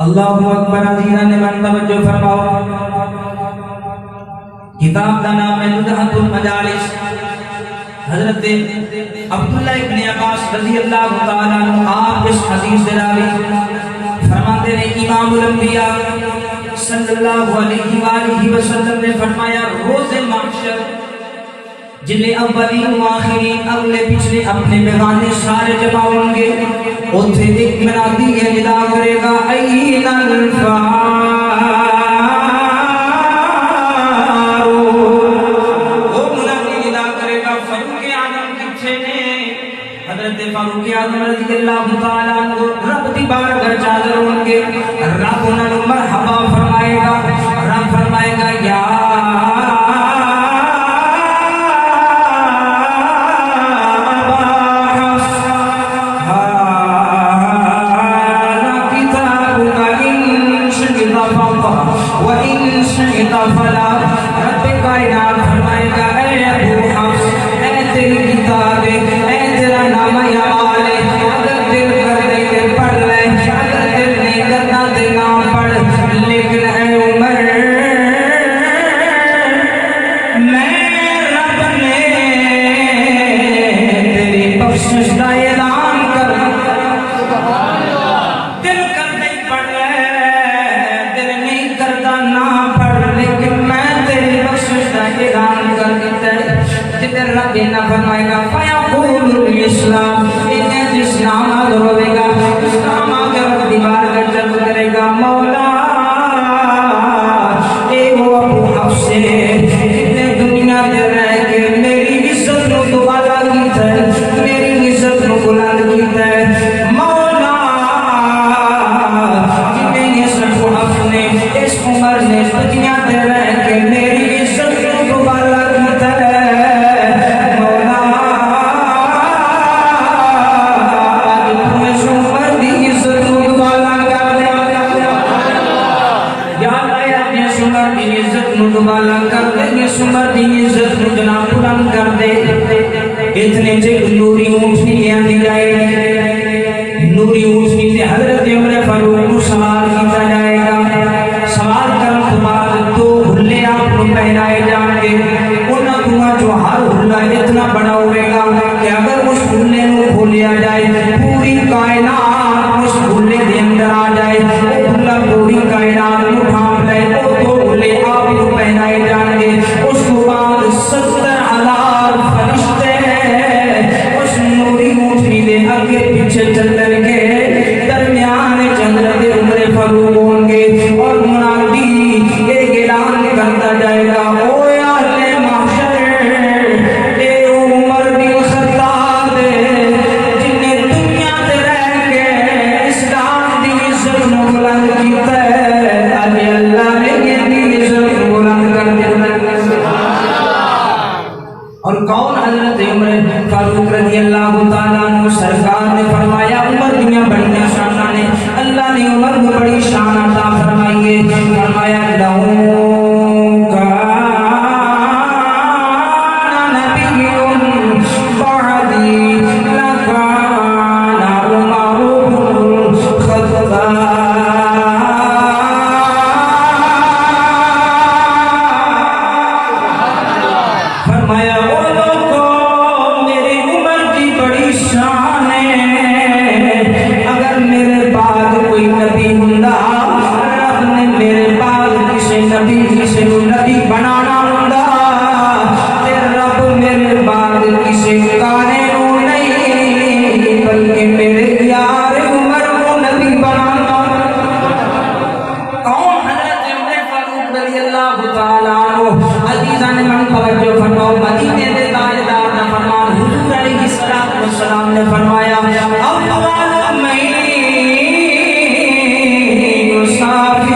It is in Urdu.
اللہ اکبر عزیزان من توجہ فرماؤ. کتاب کا نام ہے نزہۃ المجالس. حضرت عبداللہ ابن عباس رضی اللہ تعالیٰ عنہ آپ اس حدیث سے راوی فرماتے ہیں امام الانبیاء صلی اللہ علیہ وآلہ وسلم نے فرمایا روز محشر جنہیں اولین و آخرین اگلے پچھلے اپنے بیگانے سارے جمع ہوں گے اتھے ایک منادی یہ ندا کرے گا این الفارو. وہ منادی ندا کرے گا فاروق اعظم کتھے نے. حضرت فاروق اعظم رضی اللہ تعالیٰ عنہ رب دی بارگاہ چادر ہوں گے. رب انہوں مرحبا فرمائے گا. رب فرمائے گا یا فلا. رب کائنات فرمائے گا اے ابو حفص اے تیری کتاب اے تیرا نام اعمال اگر دل کر دے پڑھ لے اگر دل نہیں کرنا دے نہ پڑھ. لیکن اے عمر میں رب نے تیری بخشش کا اعلان کر دل کر دے پڑھ لے دل نہیں کرتا نہ اعلان کر دیتا ہے. جدر رب نے فرمائے گا فیقول الاسلام انہیں اسلام آگر ہوئے گا. اسلام آگر رب دیوار کر جب کرے گا مولا اے وہ ابو حفص جتنے دنیا دے رہ کے میری عزت نو دوبارہ کیتا ہے میری عزت نو بلند کیتا ہے. مولا جتنے اس ابو حفص نے اس عمر نے دنیا دے رہ کے میری دوبالا کر دے یہ سمر دی عزت نو جناب بلند کر دے. اتنے سے نوری اونٹنی لے آندی جائے. نوری اونٹنی سے حضرت عمر فاروق کو سوار کیتا جائے گا. سوار کرنے کے بعد دو ہلے آپ کو پہنائے جان گے. انہاں دعا جو ہر ہلا اتنا بڑا ہوئے گا کہ اگر اس ہلے کو کھولیا جائے پوری کائنات اس ہلے دے اندر آ جائے. ہلا پوری کائنات کو ڈھانپ لے. دو ہلے آپ کو پہنائے جان گے. اس کو بعد 70,000 فرشتے اس نوری اونٹنی دے آگے پیچھے چل کے درمیان جنت دے عمر فاروق ہوں گے اور منادی ایک اعلان کرتا جائے گا او اہل محشر اے عمر بن خطاب جنہیں دنیا دے رہ کے اسلام دی عزت نو بلند کیتا ہے آج اللہ نے اور کون حضرت عمر فاروق رضی اللہ تعالیٰ عنہ سرکار نے فرمایا عمر دنیا بڑی شانہ نے اللہ نے عمر کو بڑی شان عطا فرمائی ہے. فرمایا لہو کان نبی بعدی لکان عمر بن الخطاب. فرمایا اگر میرے بعد کوئی نبی ہوندا رب نے میرے بعد کسی نبی بنانا ہوندا تے رب میرے بعد کسی کانے نو نہیں بلکہ میرے یار عمر کو نبی بنانا. کون حضرت عمر فاروق رضی اللہ تعالیٰ عنہ. عزیزان من توجہ فرماؤ مدینے دے تاجدار دا فرمان حضور علیہ السلام نے فرمایا اول من یسافر